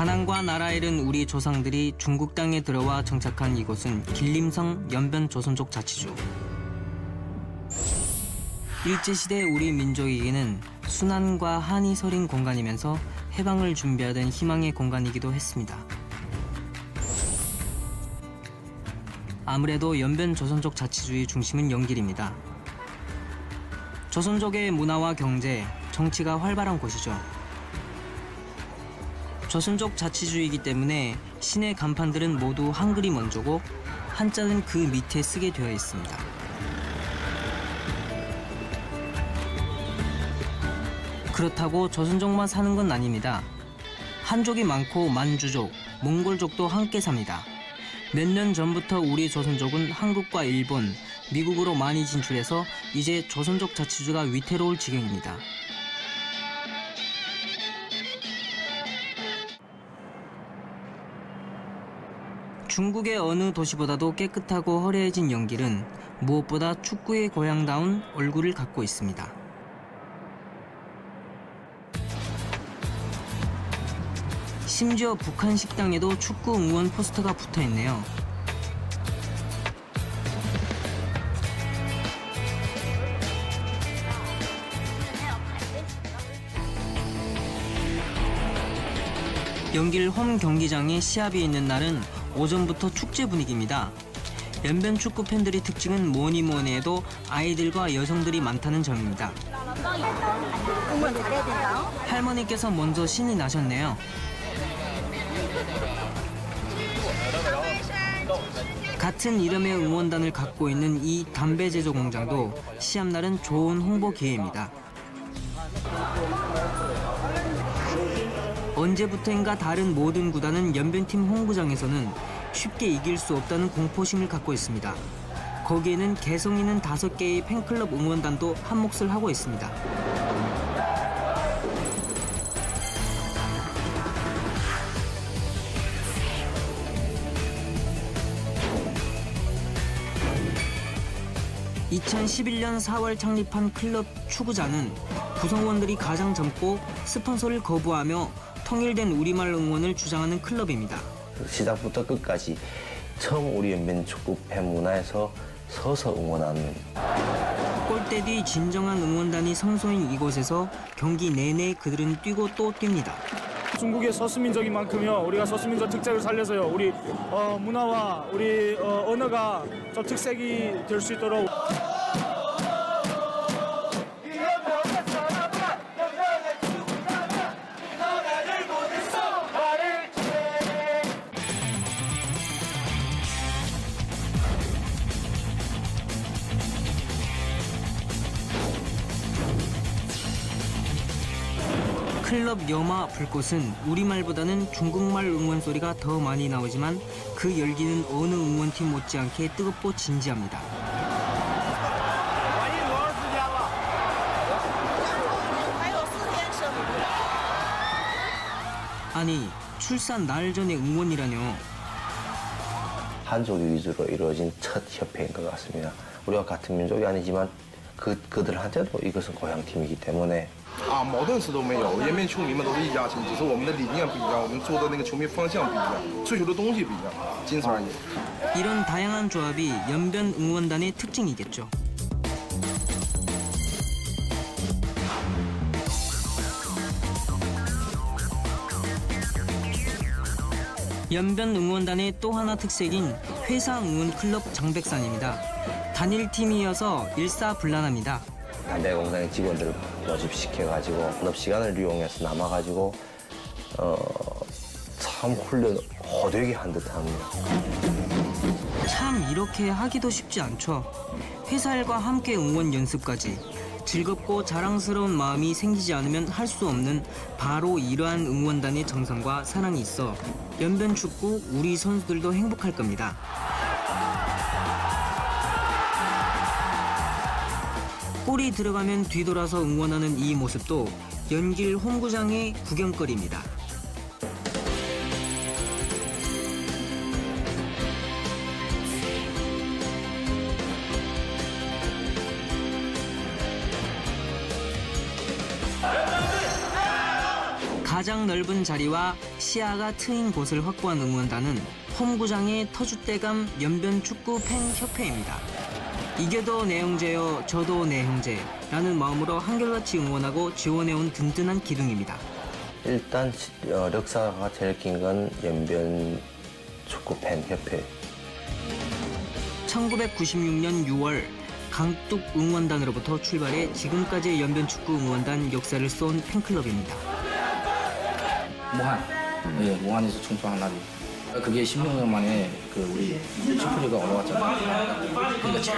가난과 나라 잃은 우리 조상들이 중국 땅에 들어와 정착한 이곳은 길림성 연변 조선족 자치주. 일제시대 우리 민족에게는 순환과 한이 서린 공간이면서 해방을 준비하던 희망의 공간이기도 했습니다. 아무래도 연변 조선족 자치주의 중심은 영길입니다. 조선족의 문화와 경제, 정치가 활발한 곳이죠. 조선족 자치주의이기 때문에 시내 간판들은 모두 한글이 먼저고 한자는 그 밑에 쓰게 되어 있습니다. 그렇다고 조선족만 사는 건 아닙니다. 한족이 많고 만주족, 몽골족도 함께 삽니다. 몇 년 전부터 우리 조선족은 한국과 일본, 미국으로 많이 진출해서 이제 조선족 자치주가 위태로울 지경입니다. 중국의 어느 도시보다도 깨끗하고 화려해진 영길은 무엇보다 축구의 고향다운 얼굴을 갖고 있습니다. 심지어 북한 식당에도 축구 응원 포스터가 붙어 있네요. 영길 홈 경기장에 시합이 있는 날은 오전부터 축제 분위기입니다. 연변 축구 팬들의 특징은 뭐니 해도 아이들과 여성들이 많다는 점입니다. 할머니께서 먼저 신이 나셨네요. 같은 이름의 응원단을 갖고 있는 이 담배 제조 공장도 시합날은 좋은 홍보 기회입니다. 언제부터인가 다른 모든 구단은 연변팀 홈구장에서는 쉽게 이길 수 없다는 공포심을 갖고 있습니다. 거기에는 개성 있는 5개의 팬클럽 응원단도 한 몫을 하고 있습니다. (2011년 4월) 창립한 클럽 축구장은 구성원들이 가장 젊고 스폰서를 거부하며 통일된 우리말 응원을 주장하는 클럽입니다. 시작부터 끝까지 처음 우리 연변 축구 팬 문화에서 서서 응원하는. 골대 뒤 진정한 응원단이 성소인 이곳에서 경기 내내 그들은 뛰고 또 뜁니다. 중국의 서스민족인 만큼요, 우리가 서스민족 특색을 살려서요, 우리 문화와 우리 언어가 좀 특색이 될 수 있도록. 클럽 여마 불꽃은 우리말보다는 중국말 응원 소리가 더 많이 나오지만 그 열기는 어느 응원팀 못지않게 뜨겁고 진지합니다. 아니, 출산 날 전에 응원이라뇨. 한족 위주로 이루어진 첫 협회인 것 같습니다. 우리가 같은 민족이 아니지만 그들한테도 이것은 고향팀이기 때문에. 矛盾词都没有，人民球迷们都是一家亲，只是我们的理念不一样，我们做的那个球迷方向不一样，追求的东西不一样，仅此而已。 이런 다양한 조합이 연변 응원단의 특징이겠죠. 연변 응원단의 또 하나 특색인 회사 응원 클럽 정백산입니다. 단일팀이어서 일사불란합니다. 담배 공장의 직원들 모집시켜가지고 본업 시간을 이용해서 남아가지고 참 훈련 호되게 한 듯합니다. 참 이렇게 하기도 쉽지 않죠. 회사 일과 함께 응원 연습까지. 즐겁고 자랑스러운 마음이 생기지 않으면 할 수 없는 바로 이러한 응원단의 정성과 사랑이 있어 연변 축구 우리 선수들도 행복할 겁니다. 골이 들어가면 뒤돌아서 응원하는 이 모습도 연길 홈구장의 구경거리입니다. 가장 넓은 자리와 시야가 트인 곳을 확보한 응원단은 홈구장의 터줏대감 연변축구 팬협회입니다. 이겨도 내 형제요, 저도 내 형제라는 마음으로 한결같이 응원하고 지원해온 든든한 기둥입니다. 일단 역사가 제일 긴 건 연변 축구 팬 협회. 1996년 6월 강뚝 응원단으로부터 출발해 지금까지의 연변축구 응원단 역사를 쏜 팬클럽입니다. 무한, 예, 무한에서 충청한 나비. 그게 16년 만에 그 우리 슈퍼리그가 올라왔잖아요. 그러니까 제일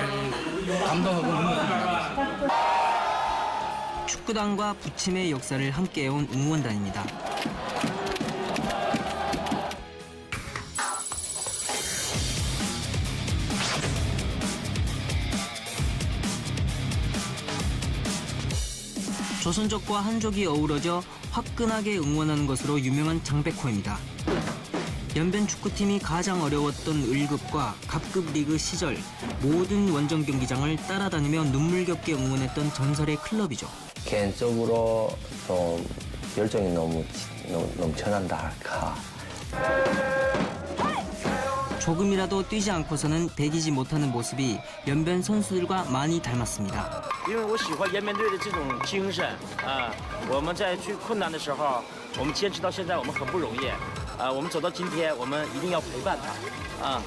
감동하고 눈물 나게. 축구단과 부침의 역사를 함께해온 응원단입니다. 조선족과 한족이 어우러져 화끈하게 응원하는 것으로 유명한 장백호입니다. 연변 축구팀이 가장 어려웠던 을급과 갑급 리그 시절 모든 원정 경기장을 따라다니며 눈물겹게 응원했던 전설의 클럽이죠. 개인적으로 좀 열정이 너무 넘쳐난다 할까. 조금이라도 뛰지 않고서는 배기지 못하는 모습이 연변 선수들과 많이 닮았습니다. 因为我喜欢延边队的这种精神啊，我们在最困难的时候，我们坚持到现在，我们很不容易啊，我们走到今天，我们一定要陪伴他啊。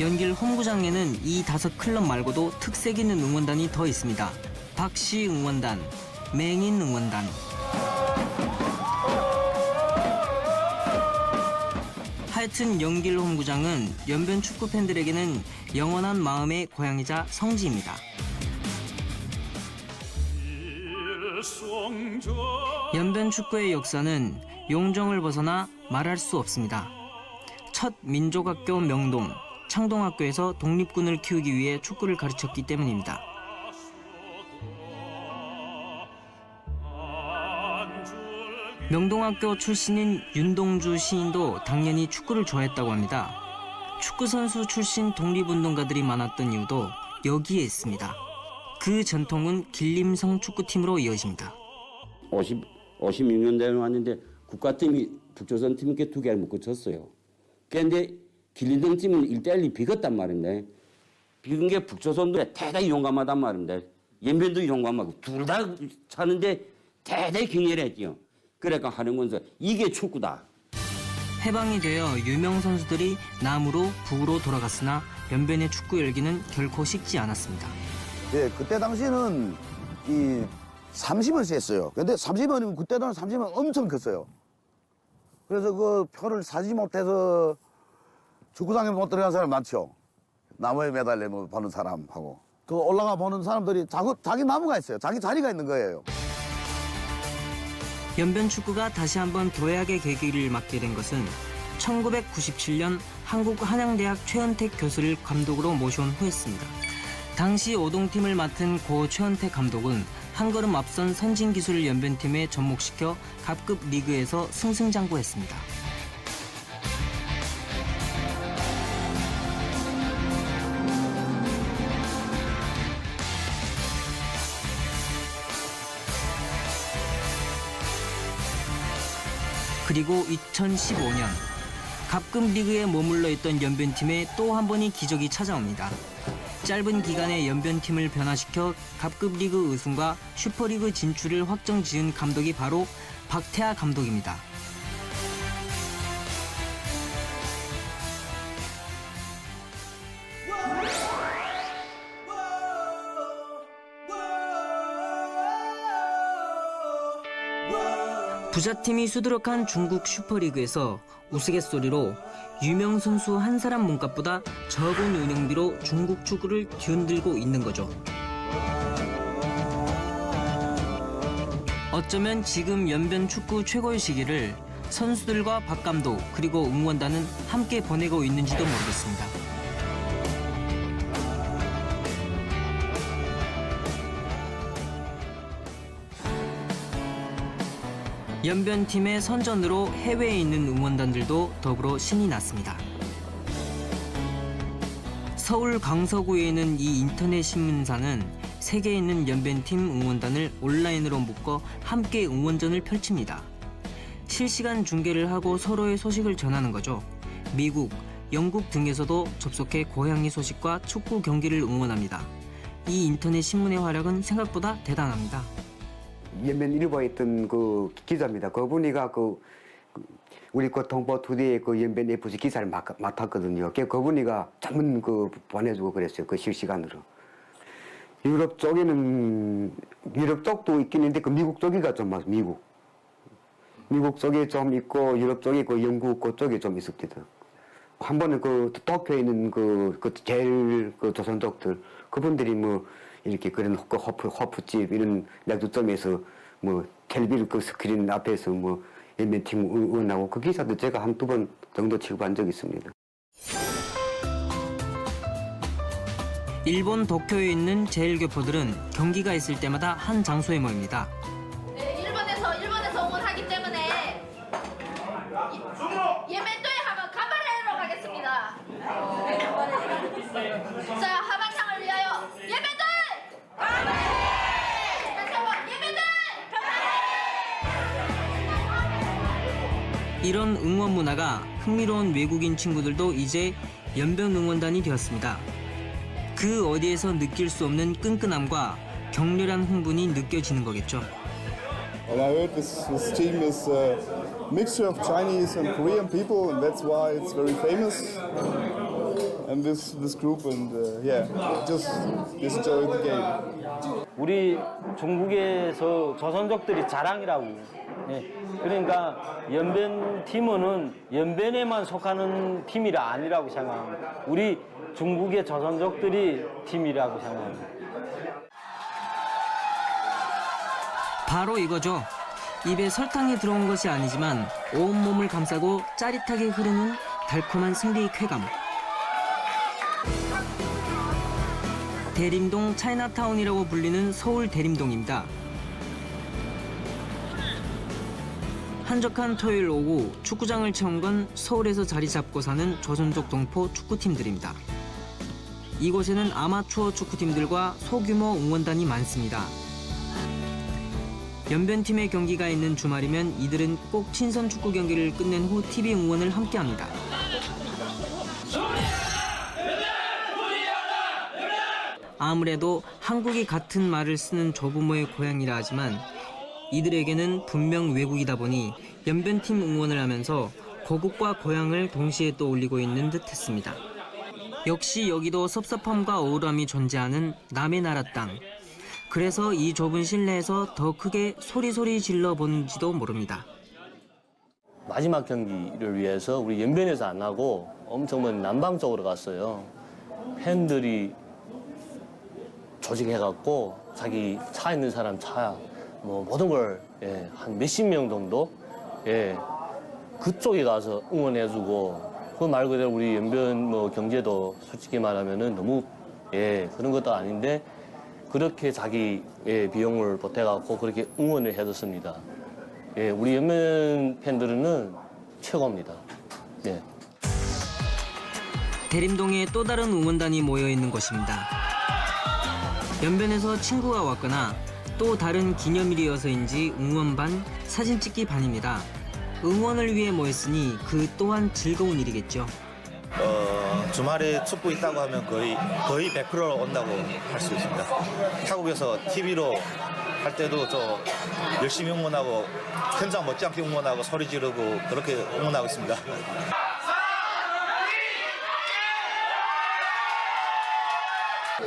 연길 홈구장에는 이 5클럽 말고도 특색 있는 응원단이 더 있습니다. 박씨 응원단, 맹인 응원단. 하여튼 연길 홈구장은 연변 축구 팬들에게는 영원한 마음의 고향이자 성지입니다. 연변 축구의 역사는 용정을 벗어나 말할 수 없습니다. 첫 민족학교 명동, 창동학교에서 독립군을 키우기 위해 축구를 가르쳤기 때문입니다. 명동학교 출신인 윤동주 시인도 당연히 축구를 좋아했다고 합니다. 축구선수 출신 독립운동가들이 많았던 이유도 여기에 있습니다. 그 전통은 길림성 축구팀으로 이어집니다. 56년대에 왔는데 국가팀이 북조선 팀께 2개를 묶고 졌어요. 그런데 길림성 팀은 1대1이 비겼단 말인데 비긴 게 북조선도 대단히 용감하단 말인데 연변도 용감하고 둘 다 차는데 대단히 격렬했죠. 그러니까 하는 건서 이게 축구다. 해방이 되어 유명 선수들이 남으로 북으로 돌아갔으나 연변의 축구 열기는 결코 식지 않았습니다. 예, 그때 당시에는 이 30원 셌어요. 근데 30원이면 그때 당시 30원 엄청 컸어요. 그래서 그 표를 사지 못해서 축구장에 못 들어간 사람 많죠. 나무에 매달려 보는 사람하고. 그 올라가 보는 사람들이 자기 나무가 있어요. 자기 자리가 있는 거예요. 연변 축구가 다시 한번 도약의 계기를 맞게 된 것은 1997년 한국 한양대학 최현택 교수를 감독으로 모셔온 후였습니다. 당시 오동팀을 맡은 고 최현택 감독은 한 걸음 앞선 선진기술 연변팀에 접목시켜 갑급 리그에서 승승장구했습니다. 그리고 2015년 갑급 리그에 머물러 있던 연변팀에 또 한 번의 기적이 찾아옵니다. 짧은 기간에 연변팀을 변화시켜 갑급 리그 우승과 슈퍼리그 진출을 확정지은 감독이 바로 박태하 감독입니다. 부자팀이 수두룩한 중국 슈퍼리그에서 우스갯소리로 유명 선수 한 사람 몸값보다 적은 운영비로 중국 축구를 뒤흔들고 있는 거죠. 어쩌면 지금 연변 축구 최고의 시기를 선수들과 박 감독 그리고 응원단은 함께 보내고 있는지도 모르겠습니다. 연변팀의 선전으로 해외에 있는 응원단들도 더불어 신이 났습니다. 서울 강서구에 있는 이 인터넷 신문사는 세계에 있는 연변팀 응원단을 온라인으로 묶어 함께 응원전을 펼칩니다. 실시간 중계를 하고 서로의 소식을 전하는 거죠. 미국, 영국 등에서도 접속해 고향의 소식과 축구 경기를 응원합니다. 이 인터넷 신문의 활약은 생각보다 대단합니다. 연변 일보에 있던 그 기자입니다. 그분이가 우리 그 동포투데이 그 연변 FC 기사를 맡았거든요. 그분이가 전문 보내주고 그랬어요. 그 실시간으로. 유럽 쪽에는 유럽 쪽도 있긴 있는데 그 미국 쪽이가 좀 많아. 미국 쪽에 좀 있고 유럽 쪽에 그 영국 그쪽에 좀 있습니다. 한 번은 그 도쿄에 있는 그 제일 그 조선족들 그분들이 뭐 이렇게 그런 그 호프집 이런 맥주점에서 뭐 텔레비전 그 스크린 앞에서 뭐 연변팀 응원하고 그 기사도 제가 한두 번 정도 취급한 적이 있습니다. 일본 도쿄에 있는 제일교포들은 경기가 있을 때마다 한 장소에 모입니다. 네, 일본에서 응원하기 때문에 예멘도에 한번 간발하러 가겠습니다. 자, 하반상을 위하여 예멘도! 간발해! 다시 한번 예멘도! 간발해! 이런 응원 문화가 흥미로운 외국인 친구들도 이제 연변 응원단이 되었습니다. 그 어디에서 느낄 수 없는 끈끈함과 격렬한 흥분이 느껴지는 거겠죠. And I heard this team is a mixture of Chinese and Korean people, and that's why it's very famous. And this group, and just enjoy the game. 우리 중국에서 조선족들이 자랑이라고. 네. 그러니까 연변 팀은 연변에만 속하는 팀이라 아니라고 생각합니다. 우리 중국의 조선족들이 팀이라고 생각합니다. 바로 이거죠. 입에 설탕이 들어온 것이 아니지만 온몸을 감싸고 짜릿하게 흐르는 달콤한 승리의 쾌감. 대림동 차이나타운이라고 불리는 서울 대림동입니다. 한적한 토요일 오후 축구장을 채운 건 서울에서 자리 잡고 사는 조선족 동포 축구팀들입니다. 이곳에는 아마추어 축구팀들과 소규모 응원단이 많습니다. 연변팀의 경기가 있는 주말이면 이들은 꼭 친선 축구 경기를 끝낸 후 TV 응원을 함께합니다. 아무래도 한국이 같은 말을 쓰는 조부모의 고향이라 하지만 이들에게는 분명 외국이다 보니 연변팀 응원을 하면서 고국과 고향을 동시에 떠올리고 있는 듯했습니다. 역시 여기도 섭섭함과 억울함이 존재하는 남의 나라 땅. 그래서 이 좁은 실내에서 더 크게 소리소리 질러보는지도 모릅니다. 마지막 경기를 위해서 우리 연변에서 안 하고 엄청 먼 남방 쪽으로 갔어요. 팬들이 조직해갖고 자기 차 있는 사람 차 뭐 모든 걸 한 몇십 명 정도 그쪽에 가서 응원해주고 그 말 그대로 우리 연변 뭐 경제도 솔직히 말하면은 너무 그런 것도 아닌데 그렇게 자기 비용을 보태갖고 그렇게 응원을 해줬습니다. 우리 연변 팬들은 최고입니다. 대림동에 또 다른 응원단이 모여 있는 곳입니다. 연변에서 친구가 왔거나 또 다른 기념일이어서인지 응원 반, 사진 찍기 반입니다. 응원을 위해 모였으니 그 또한 즐거운 일이겠죠. 주말에 축구 있다고 하면 거의 100% 온다고 할 수 있습니다. 타국에서 TV로 할 때도 저 열심히 응원하고 현장 못지않게 응원하고 소리 지르고 그렇게 응원하고 있습니다.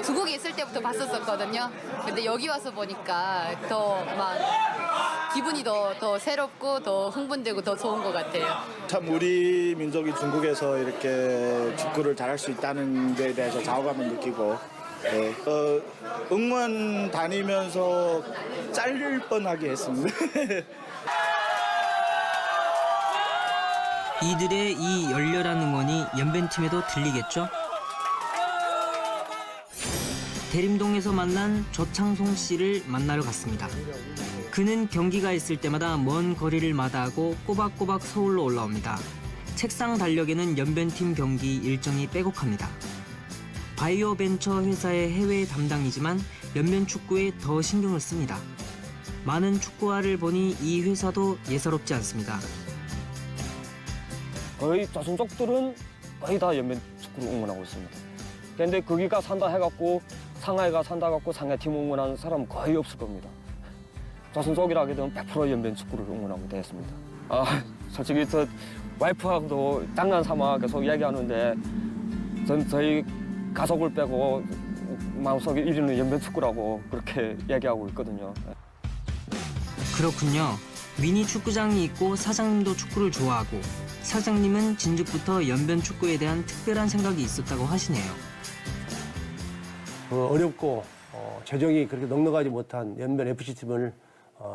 중국에 있을 때부터 봤었거든요. 근데 여기 와서 보니까 더 막 기분이 더 새롭고 더 흥분되고 더 좋은 것 같아요. 참 우리 민족이 중국에서 이렇게 축구를 잘할 수 있다는 데에 대해서 자부감을 느끼고 응원 다니면서 잘릴 뻔하게 했습니다. 이들의 이 열렬한 응원이 연변팀에도 들리겠죠? 대림동에서 만난 조창송 씨를 만나러 갔습니다. 그는 경기가 있을 때마다 먼 거리를 마다하고 꼬박꼬박 서울로 올라옵니다. 책상 달력에는 연변팀 경기 일정이 빼곡합니다. 바이오 벤처 회사의 해외 담당이지만 연변 축구에 더 신경을 씁니다. 많은 축구화를 보니 이 회사도 예사롭지 않습니다. 거의 조선족들은 거의 다 연변 축구를 응원하고 있습니다. 그런데 거기가 산다 해갖고 상하이가 산다 해갖고 상하이팀 응원하는 사람은 거의 없을 겁니다. 조선족이라게 되면 100% 연변 축구를 응원하고 되었습니다. 솔직히 저 와이프하고도 장난삼아 계속 얘기하는데 전 저희 가족을 빼고 마음속에 1위는 연변 축구라고 그렇게 얘기하고 있거든요. 그렇군요. 미니 축구장이 있고 사장님도 축구를 좋아하고 사장님은 진즉부터 연변 축구에 대한 특별한 생각이 있었다고 하시네요. 어렵고 재정이 그렇게 넉넉하지 못한 연변 FC팀을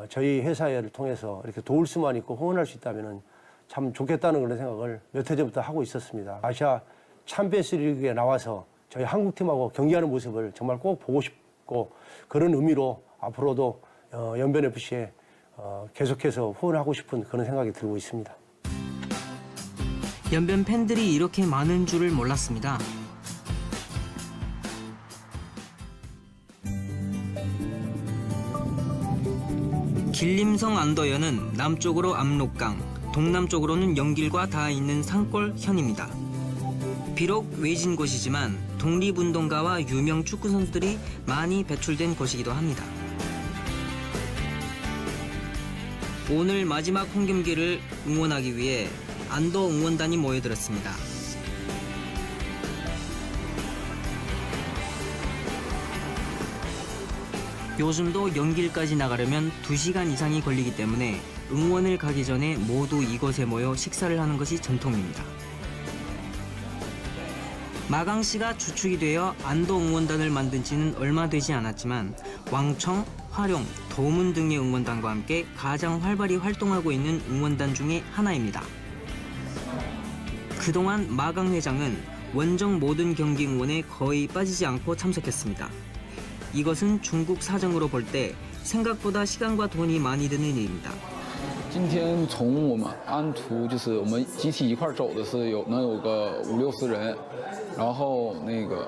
저희 회사를 통해서 이렇게 도울 수만 있고 후원할 수 있다면 참 좋겠다는 그런 생각을 몇 해 전부터 하고 있었습니다. 아시아 챔피언스 리그에 나와서 저희 한국팀하고 경기하는 모습을 정말 꼭 보고 싶고 그런 의미로 앞으로도 연변 FC에 계속해서 후원하고 싶은 그런 생각이 들고 있습니다. 연변 팬들이 이렇게 많은 줄을 몰랐습니다. 길림성 안더연은 남쪽으로 압록강, 동남쪽으로는 연길과 닿아 있는 산골현입니다. 비록 외진 곳이지만 독립운동가와 유명 축구 선수들이 많이 배출된 곳이기도 합니다. 오늘 마지막 홈경기를 응원하기 위해 안더 응원단이 모여들었습니다. 요즘도 연길까지 나가려면 2시간 이상이 걸리기 때문에 응원을 가기 전에 모두 이곳에 모여 식사를 하는 것이 전통입니다. 마강 씨가 주축이 되어 안더 응원단을 만든 지는 얼마 되지 않았지만 왕청, 화룡, 도문 등의 응원단과 함께 가장 활발히 활동하고 있는 응원단 중에 하나입니다. 그동안 마강 회장은 원정 모든 경기 응원에 거의 빠지지 않고 참석했습니다. 이것은 중국 사정으로 볼 때 생각보다 시간과 돈이 많이 드는 일입니다. 今天从我们安图，就是我们集体一块走的是能有个50-60人，然后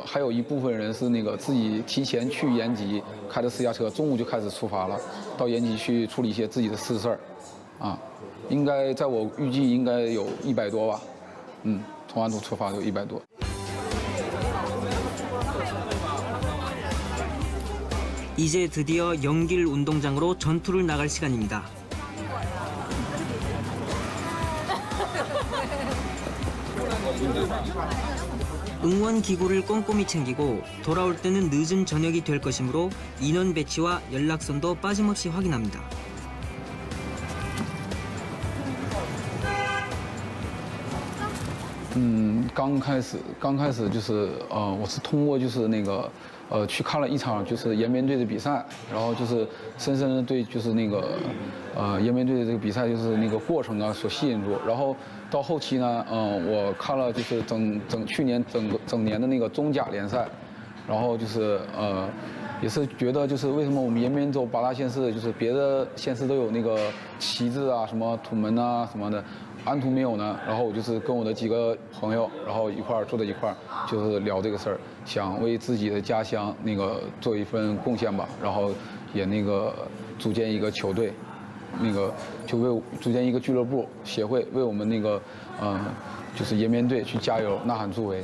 还有一部分人是自己提前去延吉，开着私家车，中午就开始出发了，到延吉去处理一些自己的私事儿，应该在我预计应该有100多吧，从安图出发有100多。 이제 드디어 연길 운동장으로 전투를 나갈 시간입니다. 응원 기구를 꼼꼼히 챙기고 돌아올 때는 늦은 저녁이 될 것이므로 인원 배치와 연락선도 빠짐없이 확인합니다. 刚开始就是我是通过就是去看了一场就是延边队的比赛，然后就是深深的对就是延边队的这个比赛就是过程啊所吸引住，然后到后期呢，我看了就是去年整年的中甲联赛，然后就是也是觉得就是为什么我们延边州8大县市就是别的县市都有旗帜啊什么土门啊什么的。 安图没有呢，然后我就是跟我的几个朋友，然后一块坐在一块，就是聊这个事儿，想为自己的家乡做一份贡献吧，然后也组建一个球队，就为组建一个俱乐部协会，为我们就是延边队去加油呐喊助威。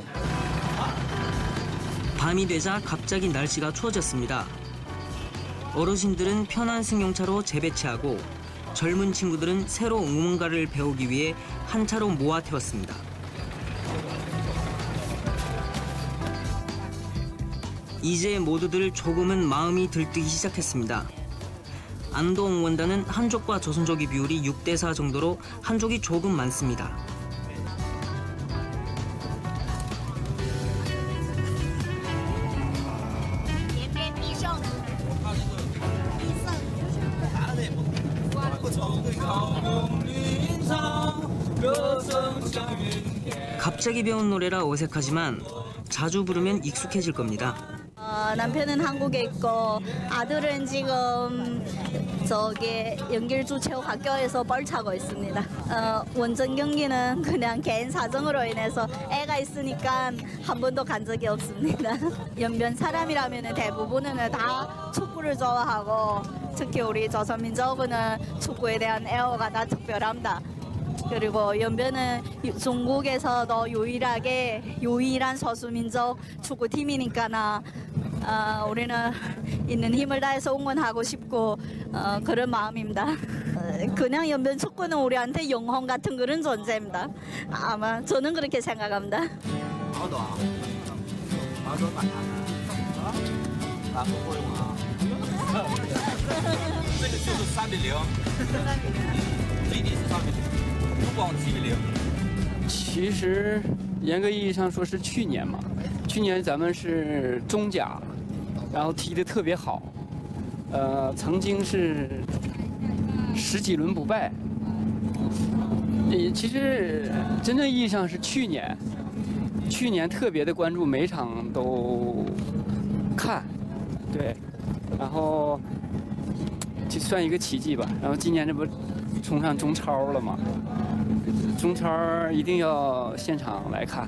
밤이 되자 갑자기 날씨가 추워졌습니다. 어르신들은 편한 승용차로 재배치하고 젊은 친구들은 새로 응원가를 배우기 위해 한 차로 모아 태웠습니다. 이제 모두들 조금은 마음이 들뜨기 시작했습니다. 안더 응원단은 한족과 조선족의 비율이 6대4 정도로 한족이 조금 많습니다. 갑자기 배운 노래라 어색하지만 자주 부르면 익숙해질 겁니다. 남편은 한국에 있고 아들은 지금 저기 연길주체육학교에서 뻘 차고 있습니다. 원정 경기는 그냥 개인 사정으로 인해서 애가 있으니까 한 번도 간 적이 없습니다. 연변 사람이라면 대부분은 다 축구를 좋아하고 특히 우리 조선민족은 축구에 대한 애호가 다 특별합니다. 그리고 연변은 중국에서도 유일한 소수민족 축구팀이니까 우리는 있는 힘을 다해서 응원하고 싶고 그런 마음입니다. 그냥 연변 축구는 우리한테 영혼 같은 그런 존재입니다. 아마 저는 그렇게 생각합니다. 这个就是3-0，最低是3-0，不光7-0。其实严格意义上说是去年嘛，去年咱们是中甲，然后踢得特别好，曾经是10几轮不败。其实真正意义上是去年特别的关注，每场都看，对，然后就算一个奇迹吧。然后今年这不冲上中超了吗？中超一定要现场来看，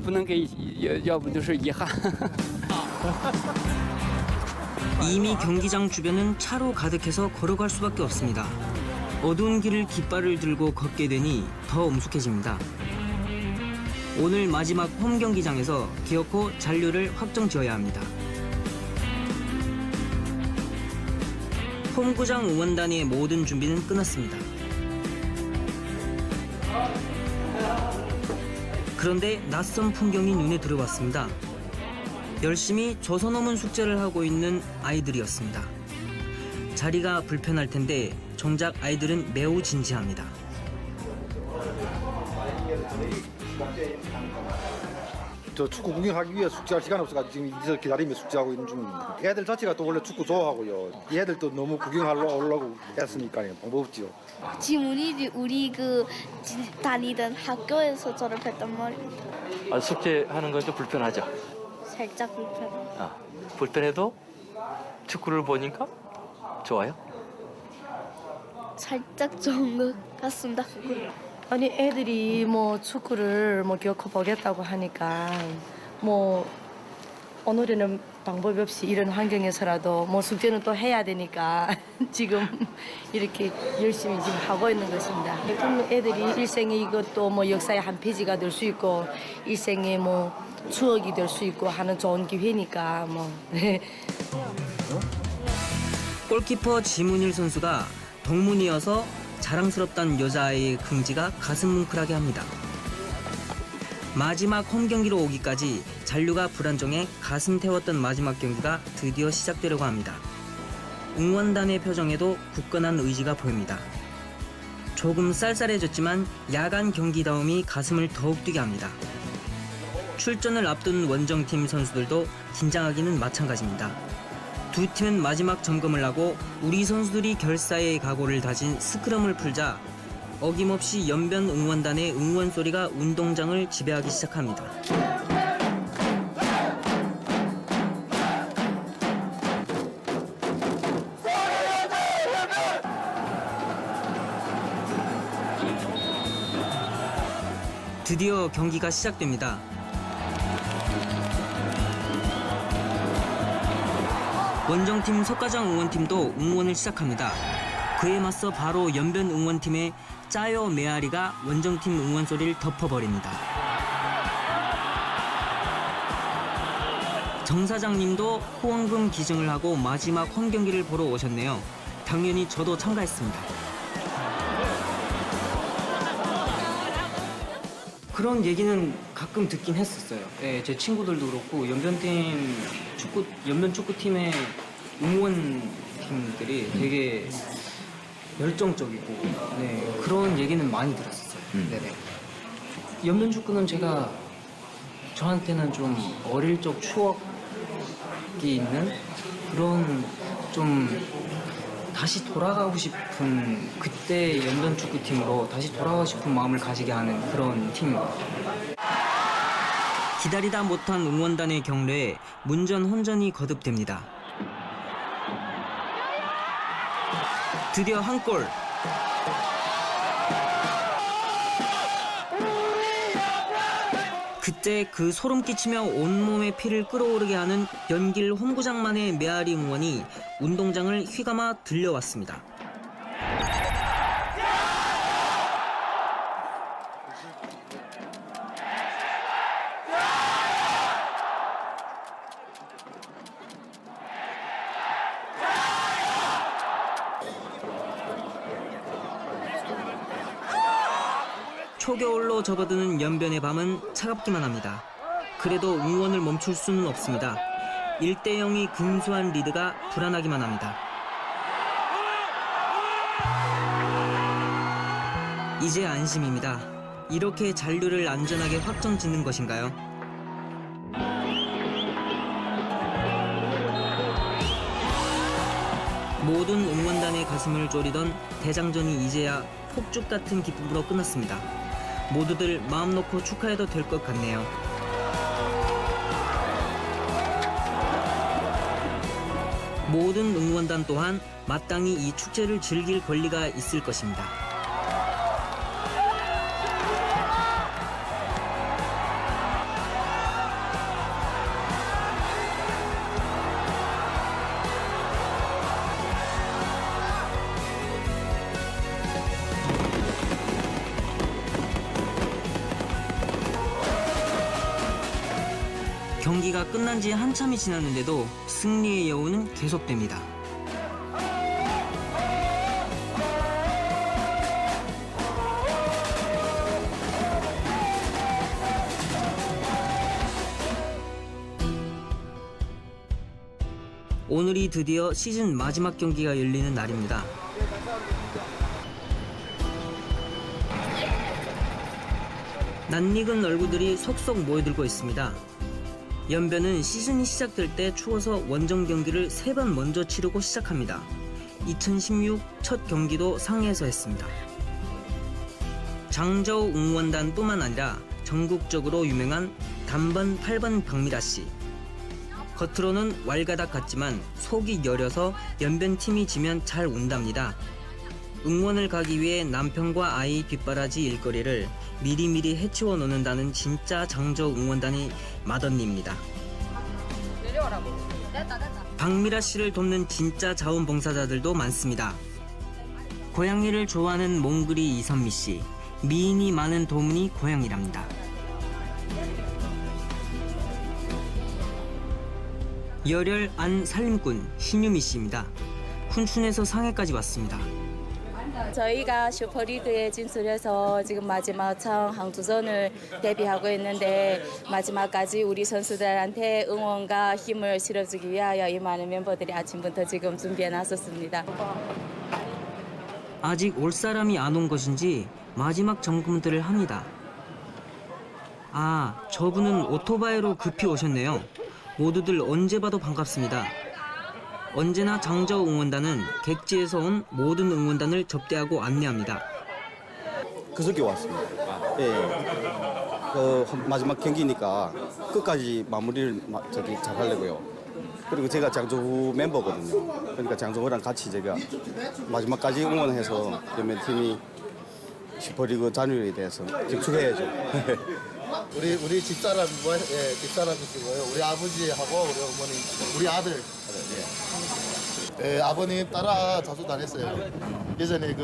不能给要不就是遗憾。 이미 경기장 주변은 차로 가득해서 걸어갈 수밖에 없습니다. 어두운 길을 깃발을 들고 걷게 되니 더 엄숙해집니다. 오늘 마지막 홈 경기장에서 기어코 잔류를 확정 지어야 합니다. 홈구장 응원단의 모든 준비는 끝났습니다. 그런데 낯선 풍경이 눈에 들어왔습니다. 열심히 조선어문 숙제를 하고 있는 아이들이었습니다. 자리가 불편할 텐데 정작 아이들은 매우 진지합니다. 저 축구 구경하기 위해 숙제할 시간 없어가지고 지금 여기서 기다리며 숙제하고 있는 중입니다. 애들 자체가 또 원래 축구 좋아하고요. 애들도 너무 구경하러 오려고 했으니까요. 방법 없죠. 지금 우리 그 다니던 학교에서 졸업했단 말입니다. 숙제하는 건 좀 불편하죠? 살짝 불편. 불편해도 축구를 보니까 좋아요? 살짝 좋은 것 같습니다. 아니 애들이 뭐 축구를 뭐 기어코 보겠다고 하니까 뭐 오늘은 방법이 없이 이런 환경에서라도 뭐 숙제는 또 해야 되니까 지금 이렇게 열심히 지금 하고 있는 것입니다. 그럼 애들이 일생에 이것도 뭐 역사의 한 페이지가 될 수 있고 일생에 뭐 추억이 될 수 있고 하는 좋은 기회니까 뭐. 골키퍼 지문일 선수가 동문이어서 자랑스럽다는 여자아이의 긍지가 가슴 뭉클하게 합니다. 마지막 홈 경기로 오기까지 잔류가 불안정해 가슴 태웠던 마지막 경기가 드디어 시작되려고 합니다. 응원단의 표정에도 굳건한 의지가 보입니다. 조금 쌀쌀해졌지만 야간 경기다움이 가슴을 더욱 뛰게 합니다. 출전을 앞둔 원정팀 선수들도 긴장하기는 마찬가지입니다. 두 팀은 마지막 점검을 하고 우리 선수들이 결사의 각오를 다진 스크럼을 풀자 어김없이 연변 응원단의 응원 소리가 운동장을 지배하기 시작합니다. 드디어 경기가 시작됩니다. 원정팀 석가장 응원팀도 응원을 시작합니다. 그에 맞서 바로 연변 응원팀의 짜요 메아리가 원정팀 응원 소리를 덮어버립니다. 정 사장님도 후원금 기증을 하고 마지막 홈 경기를 보러 오셨네요. 당연히 저도 참가했습니다. 그런 얘기는 가끔 듣긴 했었어요. 네, 제 친구들도 그렇고 연변 축구팀의 응원팀들이 되게 열정적이고 네, 그런 얘기는 많이 들었었어요. 네네. 연변 축구는 저한테는 좀 어릴 적 추억이 있는 그런 좀 다시 돌아가고 싶은 그때 연변 축구팀으로 다시 돌아가고 싶은 마음을 가지게 하는 그런 팀입니다. 기다리다 못한 응원단의 경례에 문전 혼전이 거듭됩니다. 드디어 한 골. 그때 그 소름 끼치며 온몸의 피를 끓어오르게 하는 연길 홈구장만의 메아리 응원이 운동장을 휘감아 들려왔습니다. 초겨울로 접어드는 연변의 밤은 차갑기만 합니다. 그래도 응원을 멈출 수는 없습니다. 1대0이 근소한 리드가 불안하기만 합니다. 이제 안심입니다. 이렇게 잔류를 안전하게 확정짓는 것인가요? 모든 응원단의 가슴을 졸이던 대장전이 이제야 폭죽 같은 기쁨으로 끝났습니다. 모두들 마음 놓고 축하해도 될 것 같네요. 모든 응원단 또한 마땅히 이 축제를 즐길 권리가 있을 것입니다. 경기가 끝난 지 한참이 지났는데도 승리의 여운은 계속됩니다. 오늘이 드디어 시즌 마지막 경기가 열리는 날입니다. 낯익은 얼굴들이 속속 모여들고 있습니다. 연변은 시즌이 시작될 때 추워서 원정 경기를 3번 먼저 치르고 시작합니다. 2016 첫 경기도 상해에서 했습니다. 장저우 응원단뿐만 아니라 전국적으로 유명한 단번 8번 박미라 씨. 겉으로는 왈가닥 같지만 속이 여려서 연변팀이 지면 잘 운답니다. 응원을 가기 위해 남편과 아이 뒷바라지 일거리를 미리미리 해치워 놓는다는 진짜 장저우 응원단이 맏언니입니다. 내려와라고. 됐다. 박미라 씨를 돕는 진짜 자원봉사자들도 많습니다. 고양이를 좋아하는 몽글이 이선미 씨. 미인이 많은 도문이 고양이랍니다. 열혈 안 살림꾼 신유미 씨입니다. 쿤춘에서 상해까지 왔습니다. 저희가 슈퍼리그에 진출해서 지금 마지막 청 항주전을 대비하고 있는데 마지막까지 우리 선수들한테 응원과 힘을 실어주기 위하여 이 많은 멤버들이 아침부터 지금 준비해 놨었습니다. 아직 올 사람이 안 온 것인지 마지막 점검들을 합니다. 아, 저분은 오토바이로 급히 오셨네요. 모두들 언제 봐도 반갑습니다. 언제나 장저우 응원단은 객지에서 온 모든 응원단을 접대하고 안내합니다. 그저께 왔습니다. 마지막 경기니까 끝까지 마무리를 잘 하려고요. 그리고 제가 장저우 멤버거든요. 그러니까 장저우랑 같이 제가 마지막까지 응원해서 연변팀이 슈퍼리그 잔류에 대해서 집중해야죠. 우리 집사람이시고요. 우리 아버지하고 우리 어머니, 우리 아들. 아버님 따라 자주 다녔어요. 예전에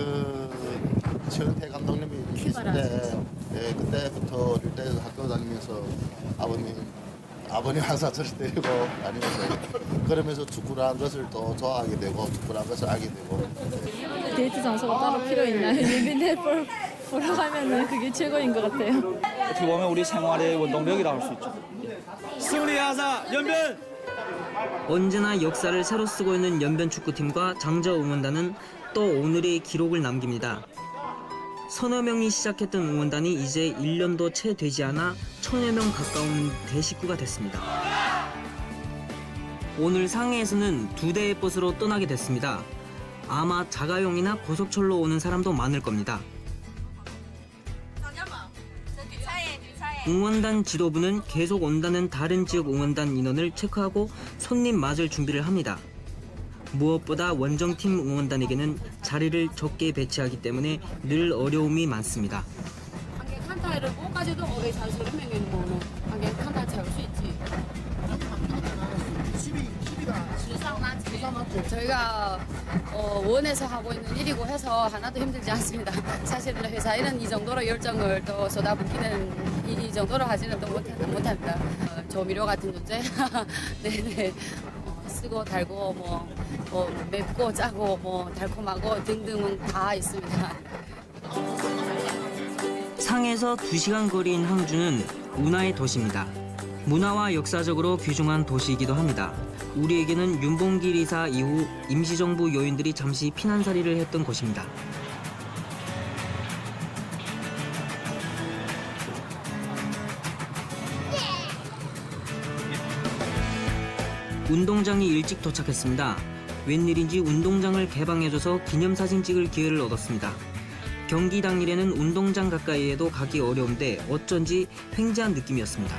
최은태 감독님이 계실 때 그때부터 릴대에서 학교 다니면서 아버님 항상 저를 데리고 다니면서 그러면서 축구라는 것을 또 좋아하게 되고 축구라는 것을 알게 되고. 데이트 장소가 따로 필요 있나요? 예민해 보러 가면은 그게 최고인 것 같아요. 어떻게 보면 우리 생활의 원동력이라고 할 수 있죠. 승리하자 연변! 언제나 역사를 새로 쓰고 있는 연변 축구팀과 장저우 응원단은 또 오늘의 기록을 남깁니다. 서너 명이 시작했던 응원단이 이제 1년도 채 되지 않아 1000여 명 가까운 대식구가 됐습니다. 오늘 상해에서는 2대의 버스로 떠나게 됐습니다. 아마 자가용이나 고속철로 오는 사람도 많을 겁니다. 응원단 지도부는 계속 온다는 다른 지역 응원단 인원을 체크하고 손님 맞을 준비를 합니다. 무엇보다 원정팀 응원단에게는 자리를 적게 배치하기 때문에 늘 어려움이 많습니다. 칸타를 못 가져도 거기 잔소리 명예는 뭐는 한개 칸타 채울 수 있지. 저희가 원해서 하고 있는 일이고 해서 하나도 힘들지 않습니다. 사실은 회사 일은 이 정도로 열정을 또 쏟아붓기는 이 정도로 하지는 또 못합니다. 조미료 같은 존재. 네네. 쓰고 달고 뭐 맵고 짜고 뭐 달콤하고 등등은 다 있습니다. 상에서 2시간 거리인 항주는 운하의 도시입니다. 문화와 역사적으로 귀중한 도시이기도 합니다. 우리에게는 윤봉길 이사 이후 임시정부 요인들이 잠시 피난살이를 했던 곳입니다. 운동장이 일찍 도착했습니다. 웬일인지 운동장을 개방해줘서 기념사진 찍을 기회를 얻었습니다. 경기 당일에는 운동장 가까이에도 가기 어려운데 어쩐지 횡재한 느낌이었습니다.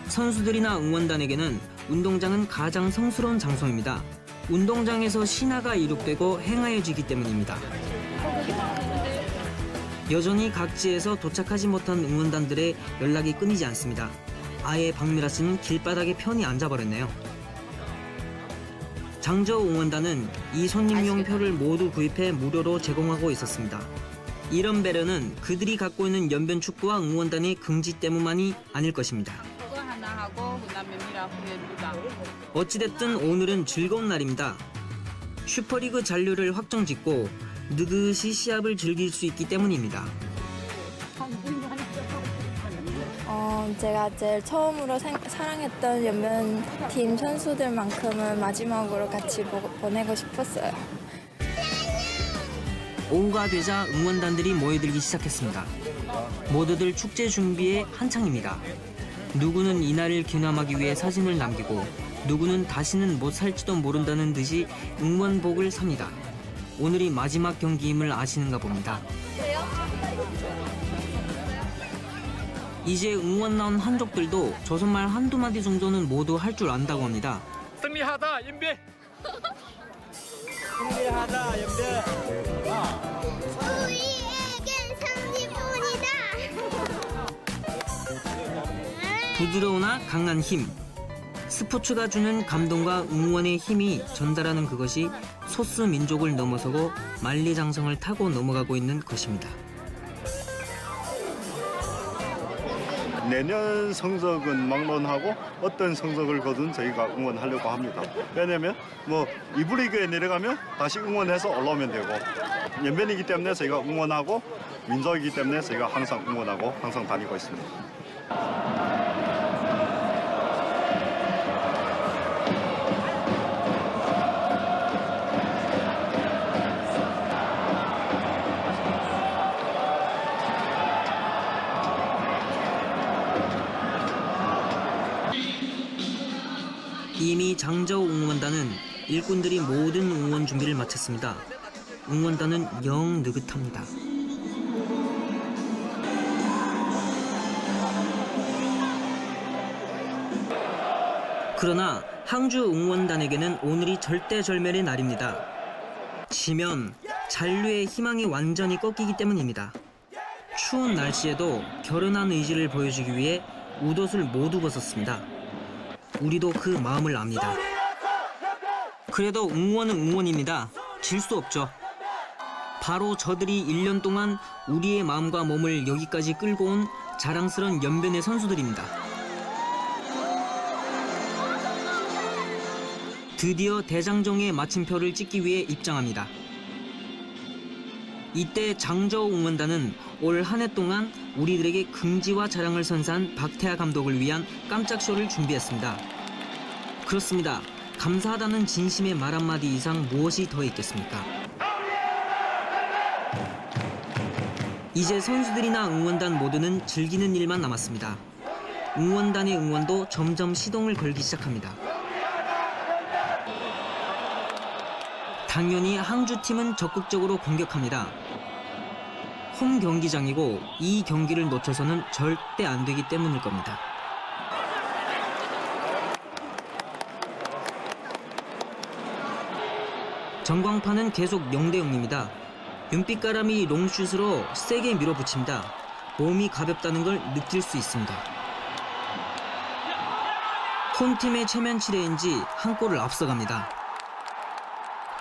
선수들이나 응원단에게는 운동장은 가장 성스러운 장소입니다. 운동장에서 신화가 이룩되고 행하여지기 때문입니다. 여전히 각지에서 도착하지 못한 응원단들의 연락이 끊이지 않습니다. 아예 박미라 씨는 길바닥에 편히 앉아버렸네요. 장저 응원단은 이 손님용 표를 모두 구입해 무료로 제공하고 있었습니다. 이런 배려는 그들이 갖고 있는 연변 축구와 응원단의 긍지 때문만이 아닐 것입니다. 어찌됐든 오늘은 즐거운 날입니다. 슈퍼리그 잔류를 확정짓고 느긋이 시합을 즐길 수 있기 때문입니다. 제가 제일 처음으로 사랑했던 연변팀 선수들만큼은 마지막으로 같이 보내고 싶었어요. 오후가 되자 응원단들이 모여들기 시작했습니다. 모두들 축제 준비에 한창입니다. 누구는 이날을 기념하기 위해 사진을 남기고 누구는 다시는 못 살지도 모른다는 듯이 응원복을 삽니다. 오늘이 마지막 경기임을 아시는가 봅니다. 이제 응원 나온 한족들도 조선말 한두 마디 정도는 모두 할 줄 안다고 합니다. 승리하다 연변. 승리하다 연변. 우리에겐 승리뿐이다. 부드러우나 강한 힘. 스포츠가 주는 감동과 응원의 힘이 전달하는 그것이 소수 민족을 넘어서고 만리장성을 타고 넘어가고 있는 것입니다. 내년 성적은 막론하고 어떤 성적을 거둔 저희가 응원하려고 합니다. 왜냐하면 뭐 2부 리그에 내려가면 다시 응원해서 올라오면 되고 연변이기 때문에 저희가 응원하고 민족이기 때문에 저희가 항상 응원하고 항상 다니고 있습니다. 이미 장저우 응원단은 일꾼들이 모든 응원 준비를 마쳤습니다. 응원단은 영 느긋합니다. 그러나 항주 응원단에게는 오늘이 절대절멸의 날입니다. 지면 잔류의 희망이 완전히 꺾이기 때문입니다. 추운 날씨에도 결연한 의지를 보여주기 위해 웃옷을 모두 벗었습니다. 우리도 그 마음을 압니다. 그래도 응원은 응원입니다. 질 수 없죠. 바로 저들이 1년 동안 우리의 마음과 몸을 여기까지 끌고 온 자랑스러운 연변의 선수들입니다. 드디어 대장정의 마침표를 찍기 위해 입장합니다. 이때 장저우 응원단은 올 한 해 동안 우리들에게 긍지와 자랑을 선사한 박태하 감독을 위한 깜짝 쇼를 준비했습니다. 그렇습니다. 감사하다는 진심의 말 한마디 이상 무엇이 더 있겠습니까? 이제 선수들이나 응원단 모두는 즐기는 일만 남았습니다. 응원단의 응원도 점점 시동을 걸기 시작합니다. 당연히 항주팀은 적극적으로 공격합니다. 홈 경기장이고 이 경기를 놓쳐서는 절대 안 되기 때문일 겁니다. 전광판은 계속 0대0입니다. 윤빛가람이 롱슛으로 세게 밀어붙입니다. 몸이 가볍다는 걸 느낄 수 있습니다. 홈팀의 체면치레인지 한 골을 앞서갑니다.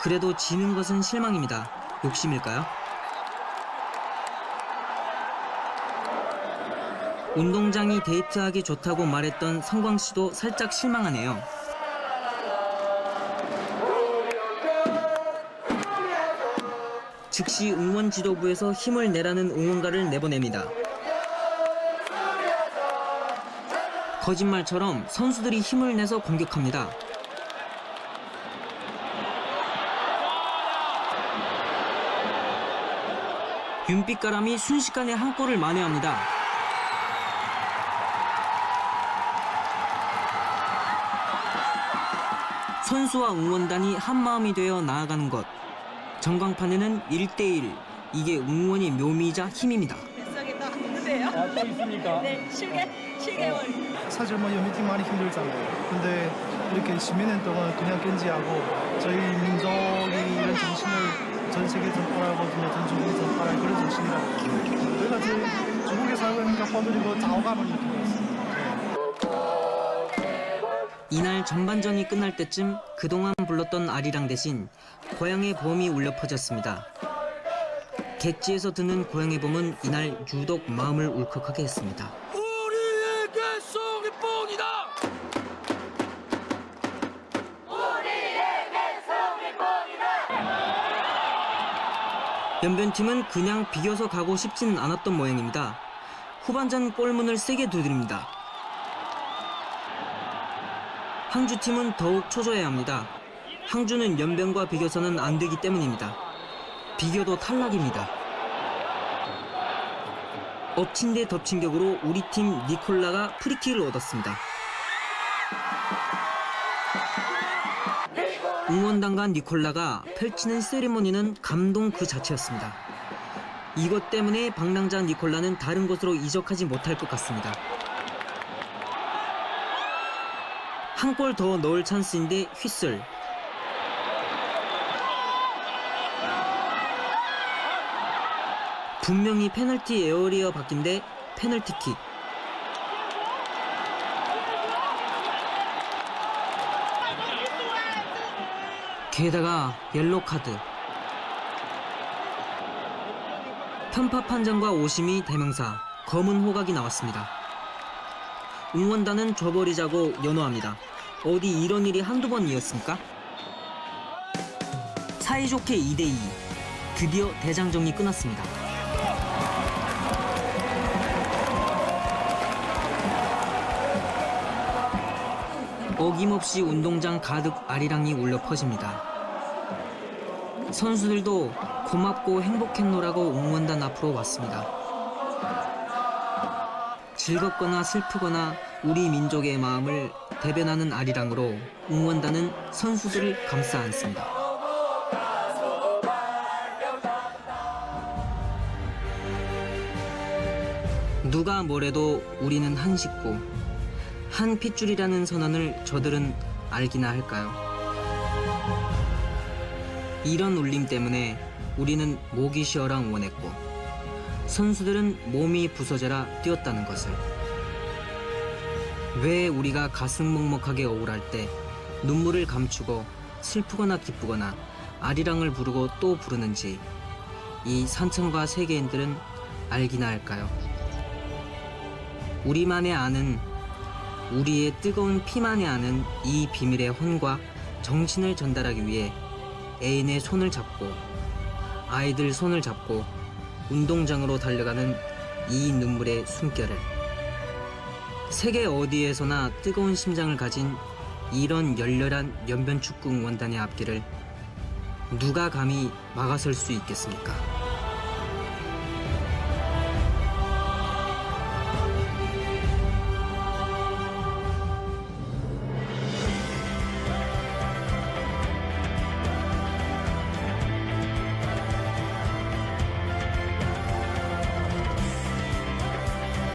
그래도 지는 것은 실망입니다. 욕심일까요? 운동장이 데이트하기 좋다고 말했던 성광 씨도 살짝 실망하네요. 즉시 응원 지도부에서 힘을 내라는 응원가를 내보냅니다. 거짓말처럼 선수들이 힘을 내서 공격합니다. 윤빛가람이 순식간에 한 골을 만회합니다. 선수와 응원단이 한마음이 되어 나아가는 것. 전광판에는 1대1. 이게 응원의 묘미이자 힘입니다. 뱃속에 또 있는데요? 아, 또 있습니까? 네, 7개월. 사실 뭐 연희팀 많이 힘들잖아요. 근데 이렇게 10몇 년 동안 그냥 끈지하고 저희 민족이 이런 정신을 전 세계에 전파하거든요. 전 중국에 전파할 그런 정신이라고. 저희가 지금 중국에 살고 있는 팬들이 뭐 자오감을 느끼고 있습니다. 이날 전반전이 끝날 때쯤 그동안 불렀던 아리랑 대신 고향의 봄이 울려 퍼졌습니다. 객지에서 듣는 고향의 봄은 이날 유독 마음을 울컥하게 했습니다. 우리에게 성일봉이다. 우리에게 성일봉이다. 연변팀은 그냥 비겨서 가고 싶지는 않았던 모양입니다. 후반전 골문을 세게 두드립니다. 항주팀은 더욱 초조해야 합니다. 항주는 연변과 비겨서는 안 되기 때문입니다. 비겨도 탈락입니다. 엎친 데 덮친 격으로 우리 팀 니콜라가 프리킥을 얻었습니다. 응원단과 니콜라가 펼치는 세리머니는 감동 그 자체였습니다. 이것 때문에 방랑자 니콜라는 다른 곳으로 이적하지 못할 것 같습니다. 한 골 더 넣을 찬스인데 휘슬. 분명히 페널티 에어리어 바뀐데 페널티킥. 게다가 옐로 카드. 편파 판정과 오심이 대명사 검은 호각이 나왔습니다. 응원단은 줘버리자고 연호합니다. 어디 이런 일이 한두 번이었습니까? 사이좋게 2대2. 드디어 대장정이 끝났습니다. 어김없이 운동장 가득 아리랑이 울려 퍼집니다. 선수들도 고맙고 행복했노라고 응원단 앞으로 왔습니다. 즐겁거나 슬프거나 우리 민족의 마음을 대변하는 아리랑으로 응원단은 선수들을 감싸 안습니다. 누가 뭐래도 우리는 한 식구, 한 핏줄이라는 선언을 저들은 알기나 할까요? 이런 울림 때문에 우리는 목이 쉬어라 응원했고 선수들은 몸이 부서져라 뛰었다는 것을. 왜 우리가 가슴 먹먹하게 억울할 때 눈물을 감추고 슬프거나 기쁘거나 아리랑을 부르고 또 부르는지 이 산천과 세계인들은 알기나 할까요? 우리만이 아는, 우리의 뜨거운 피만이 아는 이 비밀의 혼과 정신을 전달하기 위해 애인의 손을 잡고 아이들 손을 잡고 운동장으로 달려가는 이 눈물의 숨결을, 세계 어디에서나 뜨거운 심장을 가진 이런 열렬한 연변축구 응원단의 앞길을 누가 감히 막아설 수 있겠습니까?